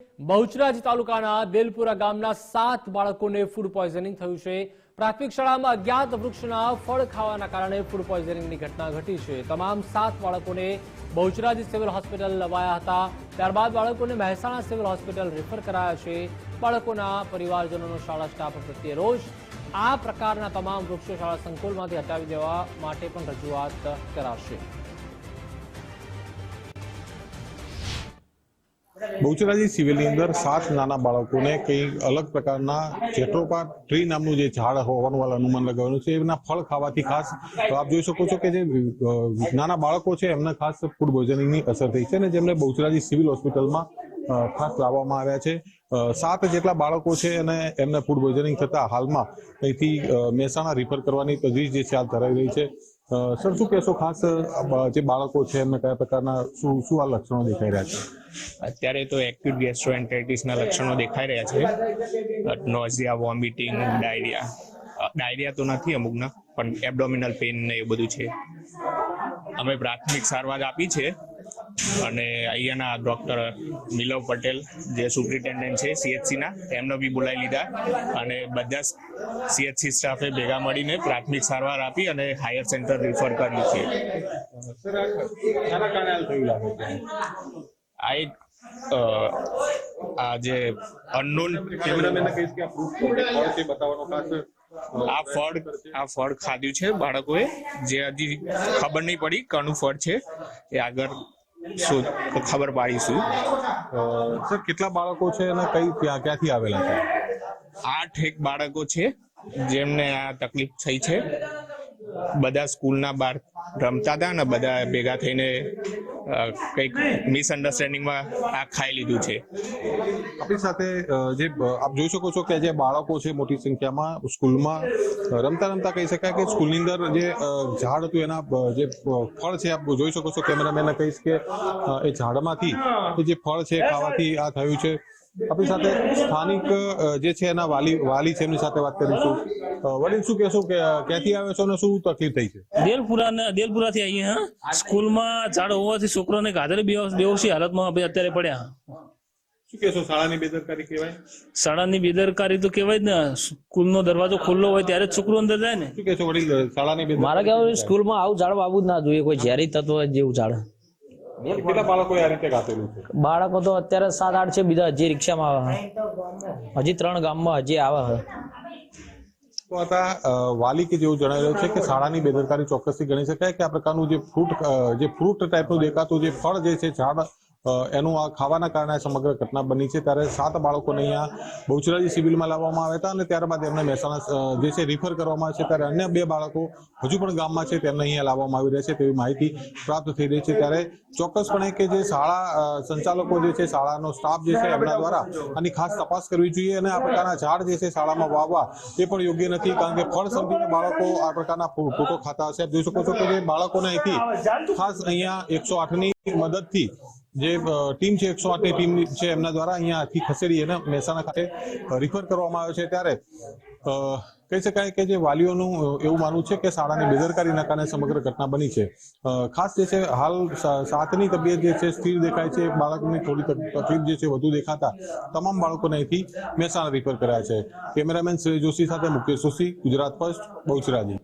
બહુચરાજી તાલુકાના દેલપુરા ગામના 7 બાળકોને ફૂડ પોઈઝનિંગ થયું છે। પ્રાથમિક શાળામાં અજ્ઞાત વૃક્ષના ફળ ખાવાના કારણે ફૂડ પોઈઝનિંગની ઘટના ઘટી છે। તમામ 7 બાળકોને બહુચરાજી સિવિલ હોસ્પિટલ લવાયા હતા। ત્યારબાદ બાળકોને મહેસાણા સિવિલ હોસ્પિટલ રેફર કરાયા છે। બાળકોના પરિવારજનોનો શાળા સ્ટાફ પ્રત્યે રોષ। આ પ્રકારના તમામ વૃક્ષો શાળા સંકુલમાંથી હટાવી દેવા માટે પણ રજૂઆત કરાશે। બહુચરાજી સિવિલની અંદર 7 નાના બાળકોને કંઈ અલગ પ્રકારના જેટ્રોપા ટ્રી નામનું જે ઝાડ હોવાનું અનુમાન લગાવેલું છે એના ફળ ખાવાથી ખાસ આપ જોઈ શકો છો કે જે નાના બાળકો છે એમને ખાસ ફૂડ પોઈઝનિંગની અસર થઈ છે અને જેમને બહુચરાજી સિવિલ હોસ્પિટલમાં ખાસ લાવવામાં આવ્યા છે। 7 જેટલા બાળકો છે અને એમને ફૂડ પોઈઝનિંગ થતા હાલમાં અહીંથી મહેસાણા રિફર કરવાની તજવીજ જે છે હાલ ધરાઈ રહી છે। સર, શું કહેશો? ખાસ જે બાળકો છે એમને કયા પ્રકારના શું આ લક્ષણો દેખાઈ રહ્યા છે? અત્યારે તો એક્યુટ ગેસ્ટ્રોએન્ટેરિટિસના લક્ષણો દેખાઈ રહ્યા છે। નોઝિયા, વોમિટિંગ, ડાયરિયા તો નથી અમુકના, પણ એબ્ડોમિનલ પેઇન ને એ બધું છે। અમે પ્રાથમિક સારવાર આપી છે અને અહીંયાના ડોક્ટર મિલવ પટેલ જે સુપ્રિન્ટેન્ડન્ટ છે CHC ના, એમને બી બોલાવી લીધા અને બધા CHC સ્ટાફે ભેગા મળીને પ્રાથમિક સારવાર આપી અને હાયર સેન્ટર રિફર કર્યું છે। આ જે અનનોન આ ફળ ખાધું છે બાળકોએ, જે હજી ખબર નહીં પડી કોનું ફળ છે, એ આગળ શું ખબર પાડીશું। સર, કેટલા બાળકો છે અને ક્યાંથી આવેલા છે? 8 બાળકો છે જેમને આ તકલીફ થઈ છે। બધા સ્કૂલના બહાર રમતા હતા ને બધા ભેગા થઈને કંઈક મિસઅન્ડરસ્ટેન્ડિંગમાં આ ખાઈ લીધું છે। આપણી સાથે જે આપ જોઈ શકો છો કે જે બાળકો છે મોટી સંખ્યામાં સ્કૂલમાં રમતા કહી શકાય કે સ્કૂલની અંદર જે ઝાડ હતું એના જે ફળ છે આપ જોઈ શકો છો, કેમેરામેનને કહીશ કે એ ઝાડમાંથી જે ફળ છે ખાવાથી આ થયું છે। આપણી સાથે સ્થાનિક જે છે એના વાલી છે, એમની સાથે વાત કરીશું। વડીલ, શું કહેશો કે ક્યાંથી આવે છો અને શું તકલીફ થઈ છે? દેલપુરાથી અહીંયા સ્કૂલમાં ઝાડ હોવાથી છોકરાને ગાધરે બેહોશી હાલતમાં અત્યારે પડ્યા। શું કહેશો? શાળાની બેદરકારી કહેવાય? શાળાની બેદરકારી તો કહેવાય જ ને। સ્કૂલનો દરવાજો ખુલ્લો હોય ત્યારે જ છોકરું અંદર જાય ને। શું કહેશો વડીલ, શાળાની બેદરકારી? મારા કહેવાય સ્કૂલમાં આવું ઝાડ વાવવું જ ના જોઈએ, કોઈ ઝેરી તત્વ જેવું ઝાડ। કેટલા બાળકો આ રીતે ગાતેલું છે? બાળકો તો અત્યારે 7-8 છે, બીજા હજી રિક્ષામાં આવે, હજી 3 ગામમાં હજી આવે। તો હતા વાલી કે જેવું જણાવી રહ્યું છે કે શાળાની બેદરકારી ચોક્કસથી ગણી શકાય કે આ પ્રકારનું જે ફ્રૂટ ટાઈપનું દેખાતું જે ફળ જે છે ઝાડ એનું આ ખાવાના કારણે સમગ્ર ઘટના બની છે। ત્યારે 7 બાળકોને અહીંયા બહુચરાજી સિવિલમાં લાવવામાં આવ્યા હતા અને ત્યારબાદ એમને મહેસાણા જે છે રિફર કરવામાં આવે છે। ત્યારે અન્ય 2 બાળકો હજુ પણ ગામમાં છે, તેમને અહીંયા લાવવામાં આવી રહ્યા છે તેવી માહિતી પ્રાપ્ત થઈ રહી છે। ત્યારે ચોક્કસપણે કે જે શાળા સંચાલકો જે છે, શાળાનો સ્ટાફ જે છે, એમના દ્વારા આની ખાસ તપાસ કરવી જોઈએ અને આ પ્રકારના ઝાડ જે છે શાળામાં વાવવા એ પણ યોગ્ય નથી, કારણ કે ફળ સમજીને બાળકો આ પ્રકારના ફ્રૂટો ખાતા હશે। આપ જોઈ શકો છો કે જે બાળકોને અહીંથી ખાસ અહીંયા 108ની મદદથી જે ટીમ છે, 108ની ટીમ છે, એમના દ્વારા અહીંયાથી ખસેડી અને મહેસાણા ખાતે રિફર કરવામાં આવ્યો છે। ત્યારે કહી શકાય કે જે વાલીઓનું એવું માનવું છે કે શાળાની બેદરકારીના કારણે સમગ્ર ઘટના બની છે। ખાસ જે છે હાલ 7ની તબિયત જે છે સ્થિર દેખાય છે। બાળકની થોડી તકલીફ જે છે વધુ દેખાતા તમામ બાળકોને અહીંથી મહેસાણા રિફર કર્યા છે। કેમેરામેન શ્રી જોશી સાથે મુકેશ જોશી, ગુજરાત ફર્સ્ટ, બહુચરાજી।